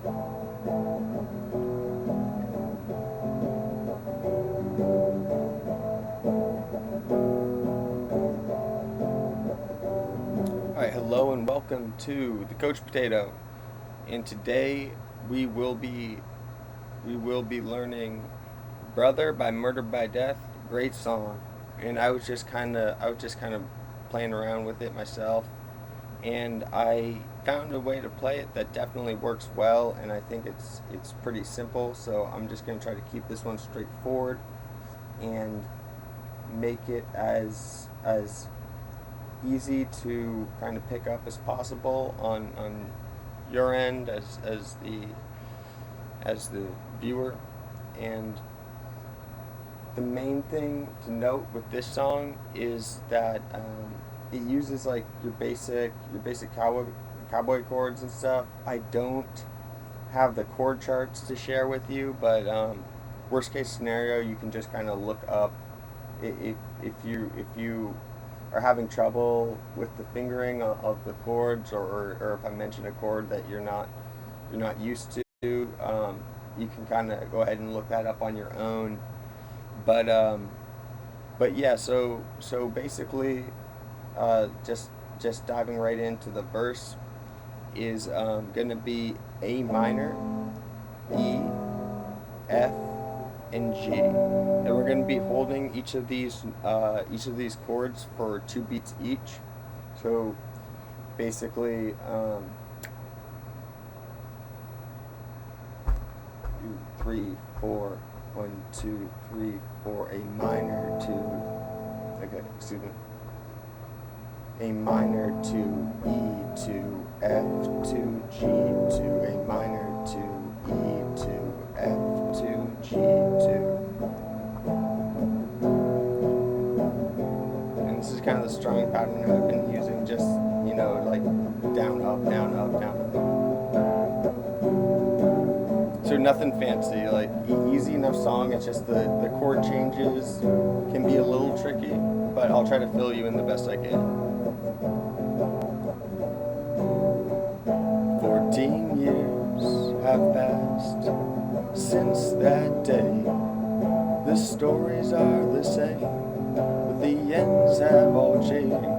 Alright, hello and welcome to the Coach Potato. And today we will be learning Brother by Murder by Death. Great song. And I was just kinda playing around with it myself, and I found a way to play it that definitely works well, and I think it's pretty simple, so I'm just gonna try to keep this one straightforward and make it as easy to kind of pick up as possible on your end as the viewer. And the main thing to note with this song is that it uses like your basic cowboy chords and stuff. I don't have the chord charts to share with you, but worst case scenario, you can just kind of look up if you are having trouble with the fingering of the chords, or if I mention a chord that you're not used to, you can kind of go ahead and look that up on your own. But yeah, so basically, just diving right into the verse is going to be A minor, E, F, and G, and we're going to be holding each of these chords for 2 beats each. So basically, 2, 3, 4, 1, 2, 3, 4, A minor to, okay, excuse me, A minor to E to F to G to A minor to E to F to G to. And this is kind of the strumming pattern I've been using, just, like down, up, down, up, down, up. So nothing fancy, like easy enough song. It's just the chord changes can be a little tricky, but I'll try to fill you in the best I can. 14 years have passed since that day. The stories are the same, but the ends have all changed.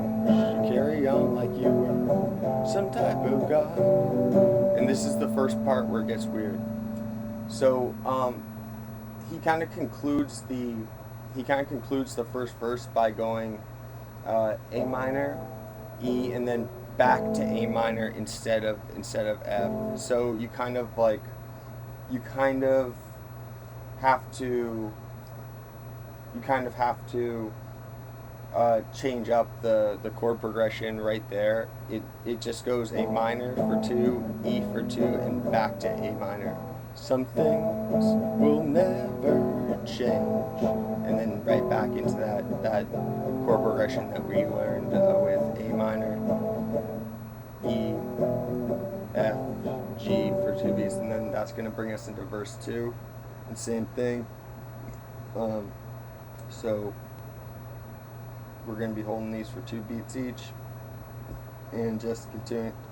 Carry on like you were some type of god. And this is the first part where it gets weird. So he kind of concludes the first verse by going A minor, E, and then back to A minor instead of F. So you kind of have to change up the chord progression right there. It just goes A minor for 2, E for 2, and back to A minor. Some things will never change, and then right back into that chord progression that we learned with A minor, E, F, G for 2 beats, and then that's going to bring us into verse 2, and same thing. So we're going to be holding these for 2 beats each, and just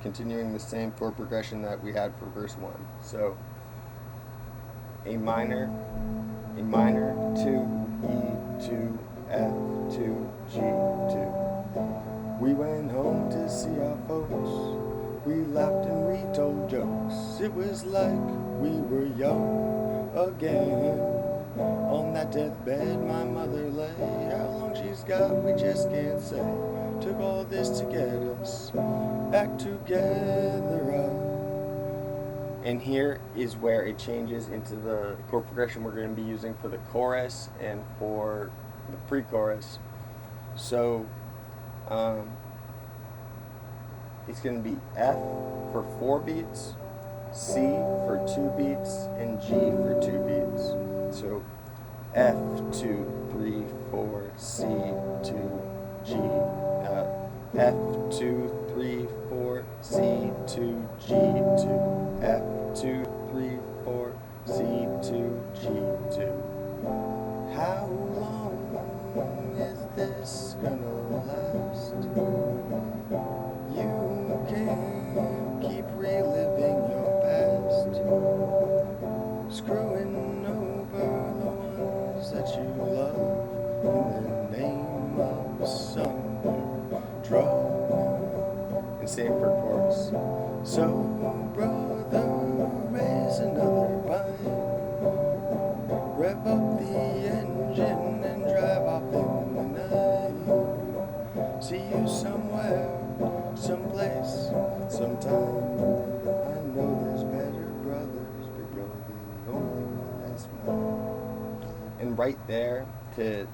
continuing the same chord progression that we had for verse 1. So A minor, 2, E, 2, F, 2, G, 2. We went home to see our folks. We laughed and we told jokes. It was like we were young again. On that deathbed my mother lay. How long she's got we just can't say. Took all this to get us back together. And here is where it changes into the chord progression we're going to be using for the chorus and for the pre-chorus. So it's going to be F for 4 beats, C for 2 beats, and G for 2 beats. So F, 2, 3, 4, C, 2, G, F, 2, 3, 4, C, 2, G, 2, F, 2, 3, 4, C, 2, G, 2. How long is this gonna last? You can't keep reliving your past. drum, and same for chorus. So, brother, raise another pine, rev up the engine and drive off in the night. See you somewhere, someplace, sometime. I know there's better brothers, but you're the only one that's mine. And right there, to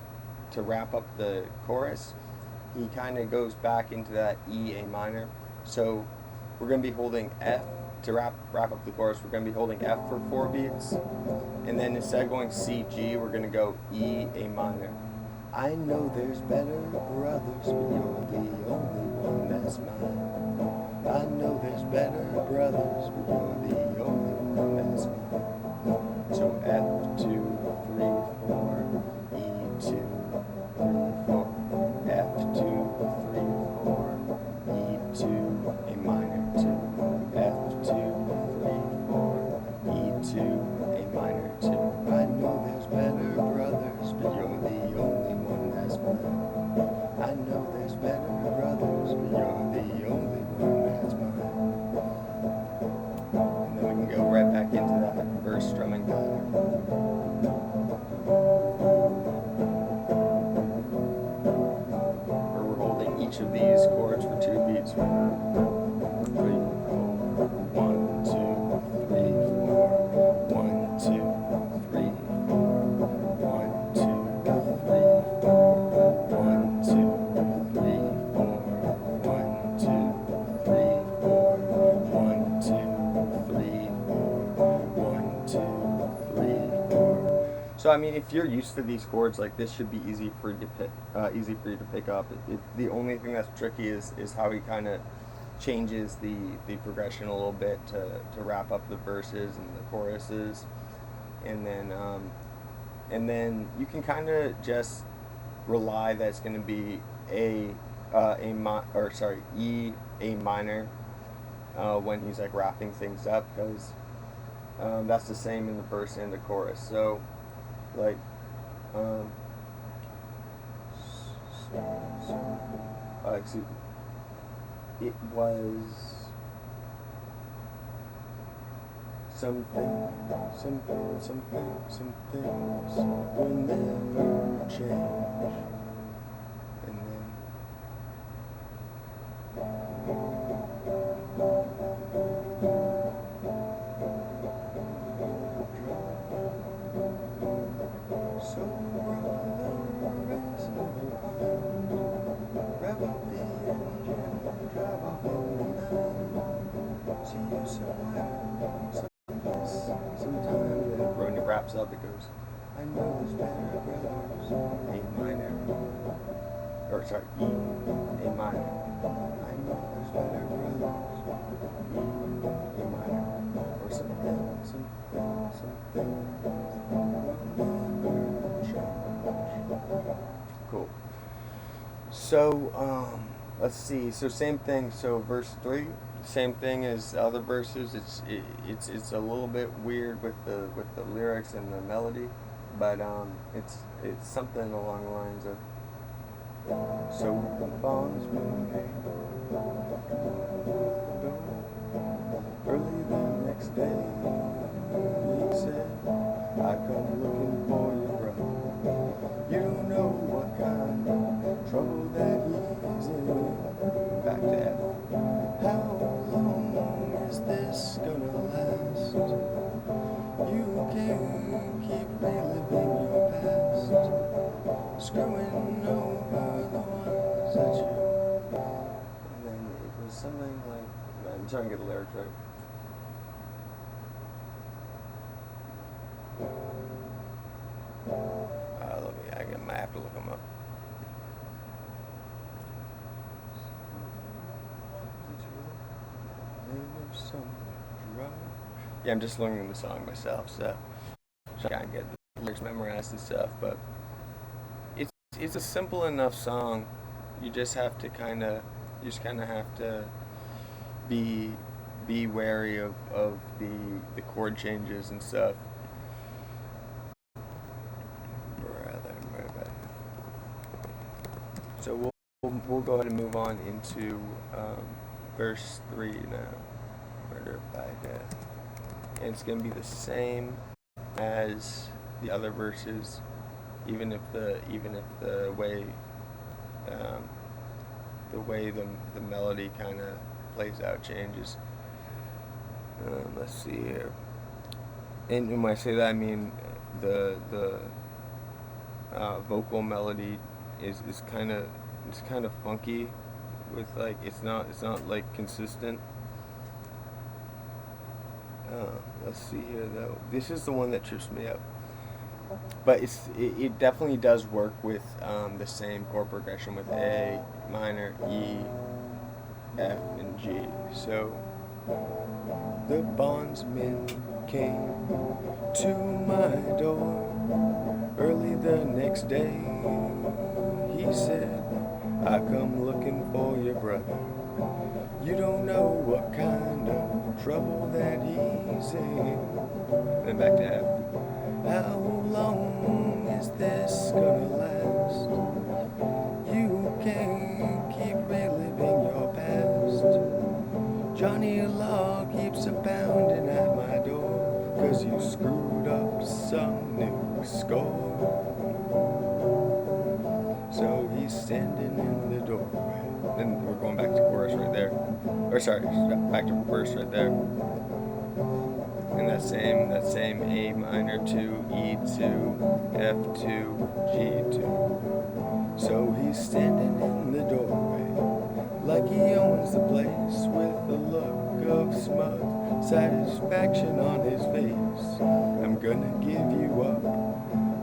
wrap up the chorus, he kind of goes back into that E, A minor. So we're going to be holding F to wrap up the chorus. We're going to be holding F for 4 beats, and then instead of going C, G, we're going to go E, A minor. I know there's better brothers, but you're the only one that's mine. I know there's better brothers, but you're the only one that's mine. So F2, 3, 4, E2, 3, 4, F2, 3, 4, E2, A minor 2, F2, 3, 4, E2, A minor 2. I know there's better brothers, but you're the only one that's mine. I know there's better brothers, but you're the only one that's mine. And then we can go right back into that verse strumming pattern. Where we're holding each of these chords for 2 beats. 3, 4, 1, 2, 3, 4, 1, 2, 3, 4, 1, 2, 3, 4, 1, 2, 3, 4, 1, 2, 3, 4, 1, 2, 3, 4, 1, 2, 3, 4. So I mean, if you're used to these chords, like this should be easy for you to pick up. The only thing that's tricky is how he kind of changes the progression a little bit to wrap up the verses and the choruses, and then you can kind of just rely that it's going to be E, A minor when he's like wrapping things up, because that's the same in the verse and the chorus. So like excuse me, it was something will never change. And then so brother, raise another pine, rev up the engine and drive off in the night. See you somewhere, someplace, sometime. And then when it wraps up, it goes, I know there's better brothers, A minor, or sorry, E, A minor. I know there's better brothers, E, A minor, or something will never change. Cool. So let's see. So same thing. So verse 3, same thing as other verses. It's a little bit weird with the lyrics and the melody, but it's something along the lines of, so the bondsman came early the next day. He said, I come looking for your brother. You don't know what kind of trouble that he's in. Back to F. How long is this gonna last? You can't keep reliving your past, screwing over the ones that you. And then it was something like, I'm trying to get the lyrics right. I might have to look them up. Yeah, I'm just learning the song myself, so I can't get the lyrics memorized and stuff. But it's a simple enough song. You just have to kind of have to be wary of the chord changes and stuff. So we'll go ahead and move on into verse 3 now. Murder by death. And it's going to be the same as the other verses, even if the way the melody kind of plays out changes. Let's see here. And when I say that, I mean the vocal melody is kind of funky, with like it's not like consistent. Let's see here though. This is the one that trips me up, but it definitely does work with the same chord progression with A minor, E, F, and G. So the bondsman came to my door early the next day. He said, I come looking for your brother. You don't know what kind of trouble that he's in. Then back to F. How long is this gonna last? You can't keep reliving your past. Johnny Law keeps a pounding at my door, 'cause you screwed up some new score. So he's standing in the doorway. Then we're going back to chorus right there. Or sorry, back to verse right there. And that same A minor 2, E2, F2, G2. So he's standing in the doorway, like he owns the place, with a look of smug satisfaction on his face. I'm gonna give you up,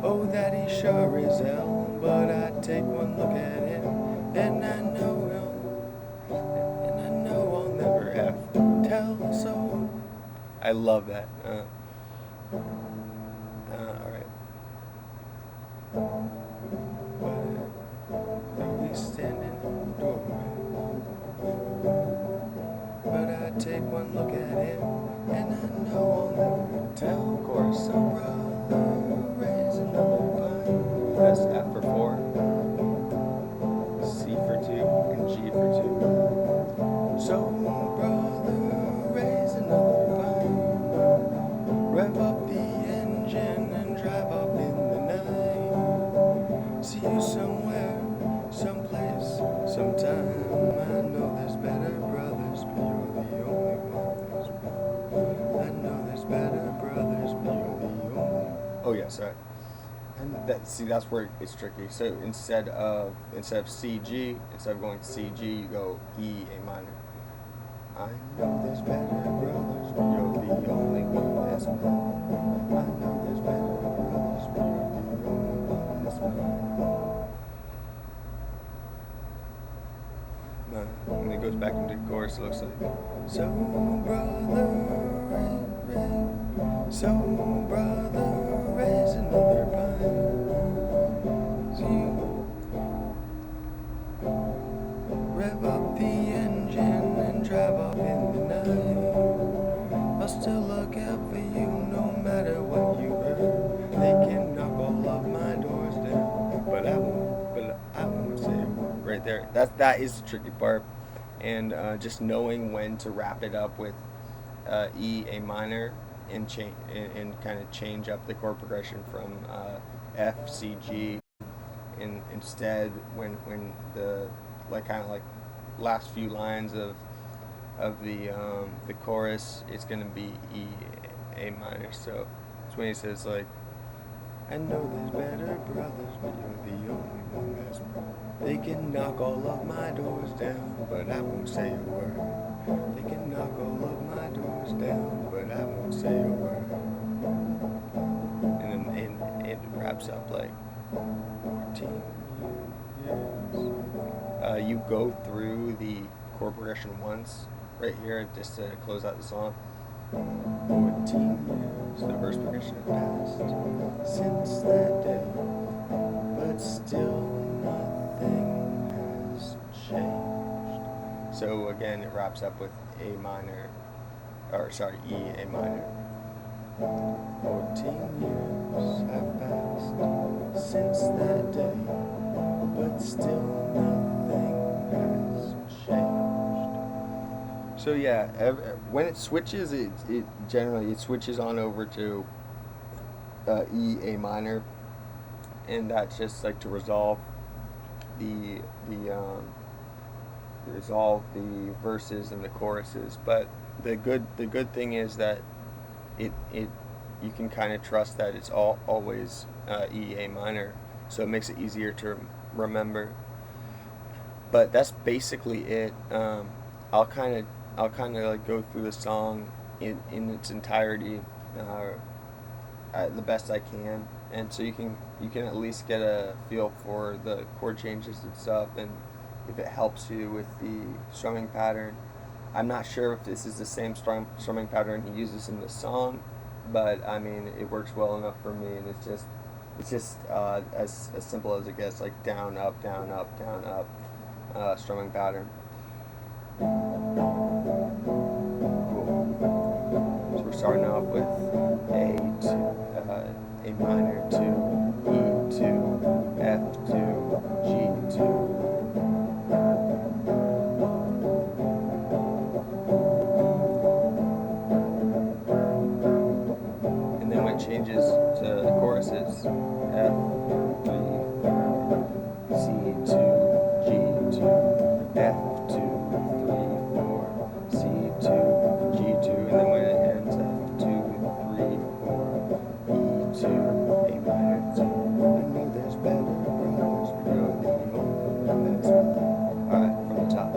oh that he sure is hell. But I take one look at him, and I know I'll never have to tell. So I love that. Alright. But he's standing in the doorway. But I take one look at him, and I know I'll never tell. Of course, so brother, raise another pine. That's F for 4, C for 2, and G for 2. So brother, raise another pine. Rev up the engine and drive up in the night. See you somewhere, someplace, sometime. I know there's better brothers, but you're the only one. I know there's better brothers, but you're the only. Oh yeah, sorry. And that's where it's tricky. So instead of CG, instead of going CG, you go E, A minor. I know there's better brothers, but you're the only one that's mine. I know there's better brothers, but you're the only one that's mine. And it goes back into the chorus. It looks like, so brother, so brother, raise another pine. So you rev up the engine and drive off in the night. I'll still look out for you no matter what you heard. They can knock all of my doors down, but I won't say a word. Right there. That is the tricky part, and just knowing when to wrap it up with E, A minor, and change and kind of change up the chord progression from F, C, G, and instead when the kind of last few lines of the chorus, it's gonna be E, A minor. So it's when he says like, I know there's better brothers, but you're the only one that's mine. They can knock all of my doors down, but I won't say a word. They can knock all of my doors down, but I won't say a word. And then it wraps up like 14 years. You go through the chord progression once, right here, just to close out the song. 14 years, the verse progression has passed since that day, but still nothing has changed. So again, it wraps up with A minor, or sorry, E, A minor. 14 years have passed since that day, but still nothing So yeah, when it switches, it generally it switches on over to E A minor, and that's just like to the the resolve the verses and the choruses. But the good thing is that it you can kind of trust that it's always E A minor, so it makes it easier to remember. But that's basically it. I'll kind of like go through the song in its entirety, the best I can, and so you can at least get a feel for the chord changes and stuff, and if it helps you with the strumming pattern. I'm not sure if this is the same strumming pattern he uses in the song, but I mean it works well enough for me, and it's just as simple as it gets, like down up down up down up strumming pattern. Cool. So we're starting off with A minor 2, E 2, F 2, G 2. And then when it changes to the choruses, F 3, C 2, G 2, F 2, 3, 4, C 2, G 2, and then when it ends F 2, 3, 4, E 2, A minor 2. I know there's better brothers, but you're the only one that's mine. Alright, from the top.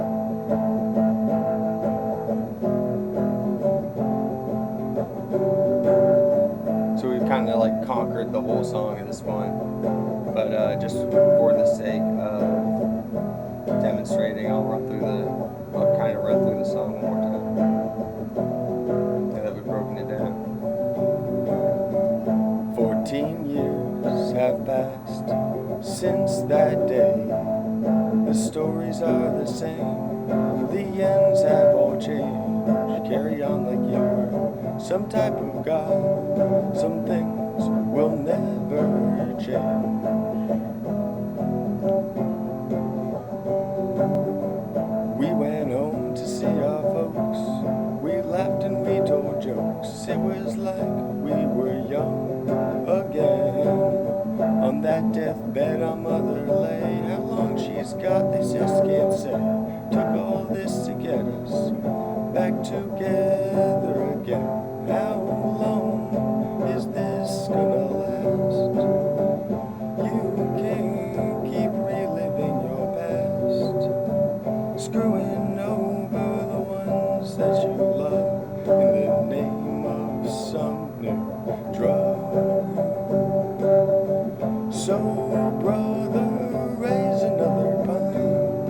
So we've kind of like conquered the whole song in this one, but just for the sake of demonstrating, I'll kind of run through the song one more time, now that we've broken it down. 14 years have passed since that day. The stories are the same, the ends have all changed. Carry on like you were some type of god. Some things will never change. We went home to see our folks. We laughed and we told jokes. It was like we were young again. On that deathbed our mother lay. How long she's got, they just can't say. Took all this to get us back together again. How long is this gonna last? You can't keep reliving your past, screwing over the ones that you love in the name of some new drug. So brother, raise another pine,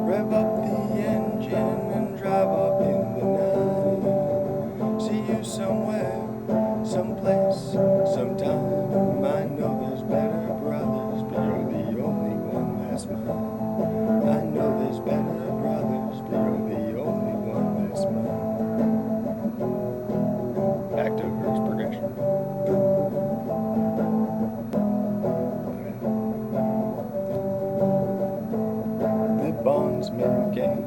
rev up the engine and drive off in the night. See you somewhere, someplace, sometime. I know there's better brothers, but you're the only one that's mine. I know there's better brothers, but you're the only one that's mine. Back to Chord Progression. The bondsman came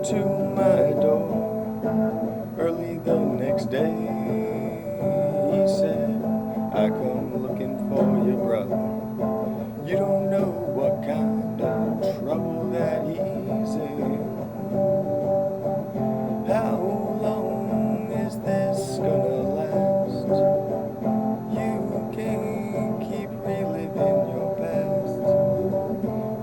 to my door early the next day. He said, I come looking for you, brother. You don't know what kind of trouble that he's in. How long is this gonna last? You can't keep reliving your past.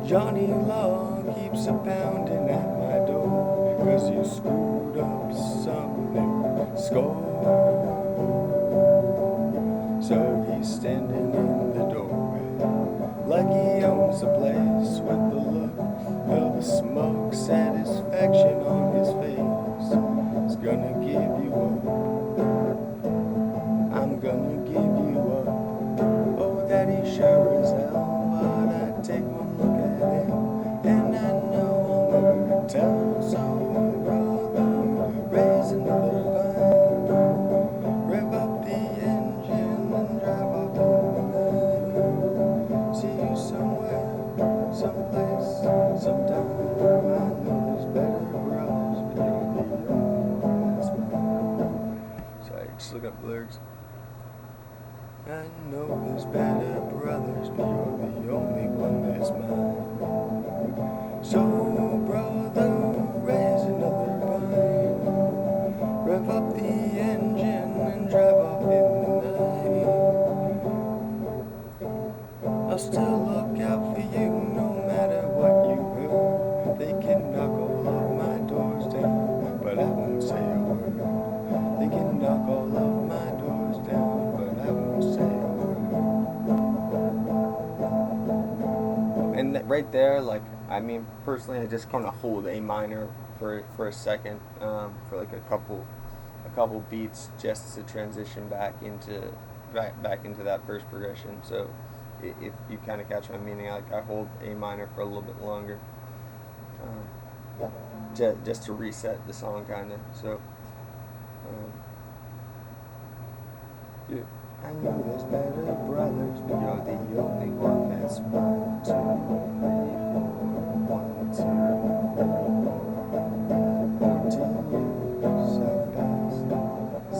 Johnny Law keeps a pounding at my door, 'cause you screwed up some new score. So he's standing in the doorway like he owns the place, with the look of a smug satisfaction on his face. He's gonna give you up, I'm gonna give you up. Oh, that he sure as hell. But I take one look at him and I know I'll never tell. So brother, raise another pine, rev up the engine and drive off in the night. See you somewhere, someplace, sometime. I know there's better brothers, but I know there's better brothers, but you're the only one that's mine. So, brother, raise another vine. Rev up the engine and drive off in the night. I'll still look out for you no matter what you've heard. They can knock all of my doors down, but I won't say a word. They can knock all of my doors down, but I won't say a word. And right there, like, I mean, personally, I just kind of hold A minor for a second, for like a couple beats, just to transition back into that first progression. So if you kind of catch my meaning, like I hold A minor for a little bit longer, just to reset the song, kind of. So. Yeah. I know there's better brothers, but you're the only one that's mine. 2, 3, 4, 1, 2, 3, 4. 14 years have passed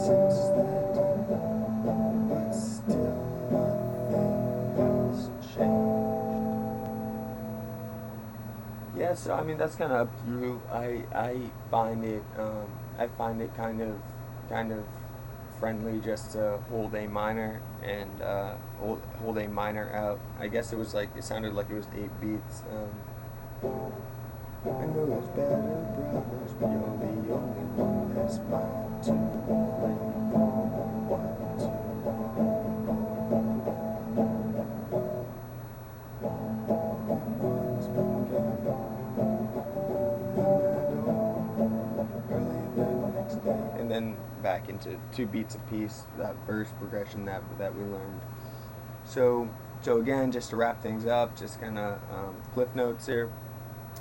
since that time, but still nothing has changed. Yeah, so I mean that's kind of up to you. I find it kind of friendly just to hold A minor and hold A minor out. I guess it sounded like it was 8 beats. I know there's better brothers, but you're the only one that's mine. 2, 3, 4, 1, 2. And then back into 2 beats apiece, that verse progression that we learned. So again, just to wrap things up, just kind of cliff notes here.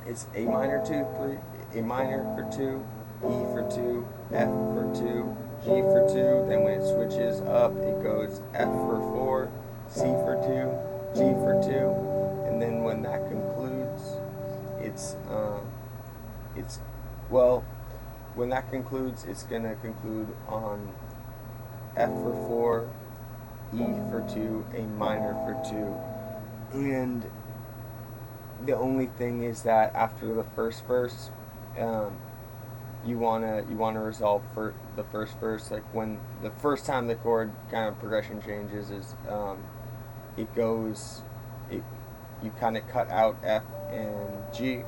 It's A minor 2, 3, A minor for 2, E for 2, F for 2, G for 2. Then when it switches up, it goes F for 4, C for 2, G for 2, and then when that concludes, when that concludes, it's gonna conclude on F for 4, E for 2, A minor for 2, and the only thing is that after the first verse, you wanna resolve for the first verse. Like when the first time the chord kind of progression changes is you kind of cut out F and G.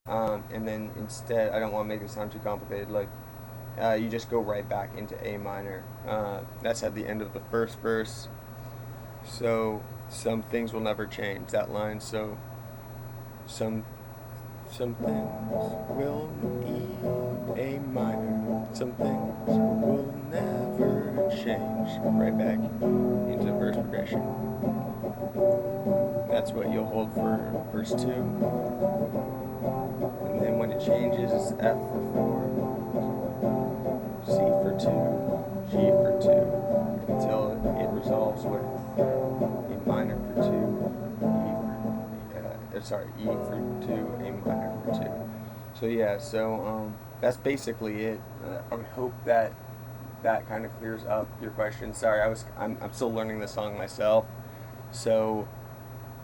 And then instead, I don't want to make it sound too complicated, like you just go right back into A minor. That's at the end of the first verse. So some things will never change, that line. So some things will E A minor. Some things will never change. Right back into verse progression. That's what you'll hold for verse 2. And then when it changes, it's F for 4, C for 2, G for 2, until it resolves with A minor for 2, E for 2, A minor for 2. So yeah, that's basically it. I would hope that kind of clears up your question. Sorry, I'm still learning the song myself. So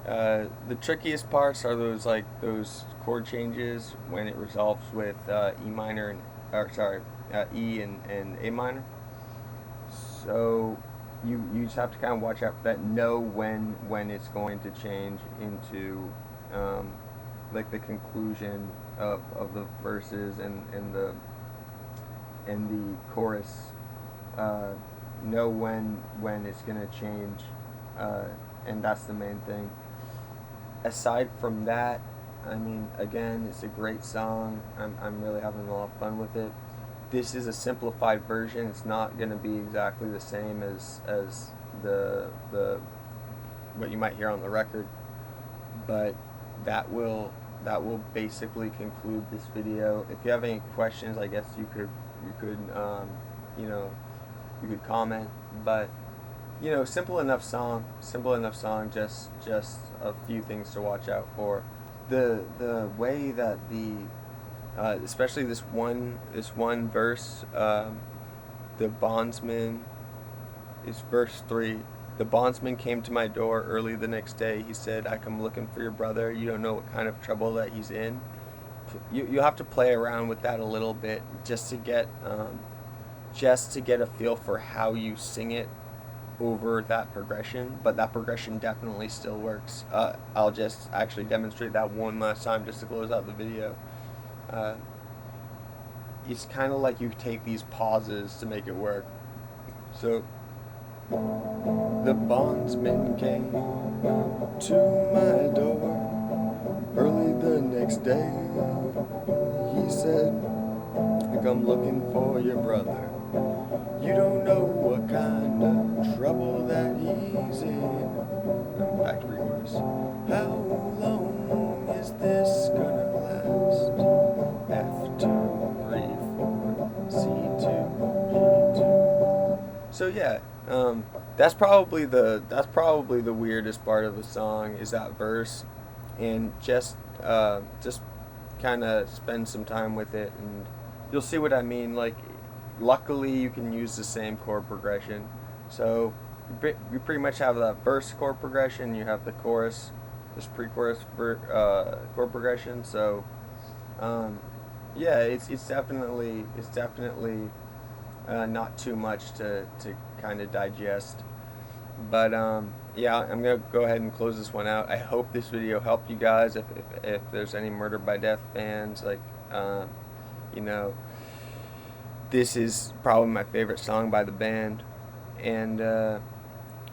the trickiest parts are those chord changes when it resolves with E minor E and A minor. So you just have to kind of watch out for that. Know when it's going to change into like the conclusion of the verses and the chorus. Know when it's gonna change, and that's the main thing. Aside from that, I mean, again, it's a great song. I'm really having a lot of fun with it. This is a simplified version. It's not going to be exactly the same as the what you might hear on the record, but that will basically conclude this video. If you have any questions, I guess you could comment, but simple enough song. Just a few things to watch out for. The way that especially this one verse, the bondsman is verse 3. The bondsman came to my door early the next day. He said, I come looking for your brother. You don't know what kind of trouble that he's in. You have to play around with that a little bit just to get a feel for how you sing it over that progression, but that progression definitely still works. I'll just actually demonstrate that one last time just to close out the video. It's kind of like you take these pauses to make it work. So, the bondsman came to my door early the next day. He said, I come looking for your brother. You don't know what kind of trouble that he's in. Back to pre-chorus. How long is this gonna last? F2, 3, 4, C2, G2. So yeah, that's probably the weirdest part of the song is that verse, and just kind of spend some time with it, and you'll see what I mean. Like, luckily you can use the same chord progression, so you pretty much have that verse chord progression, you have the chorus, this pre-chorus chord progression. So yeah, it's definitely not too much to kind of digest. But yeah, I'm gonna go ahead and close this one out. I hope this video helped you guys. If there's any Murder by Death fans, like you know, this is probably my favorite song by the band, and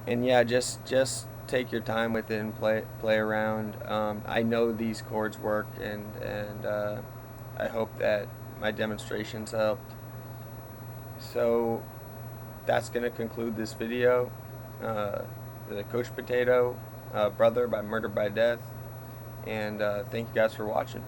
yeah, just take your time with it and play around. I know these chords work, and I hope that my demonstrations helped. So that's gonna conclude this video. The Coach Potato, Brother by Murder by Death, and thank you guys for watching.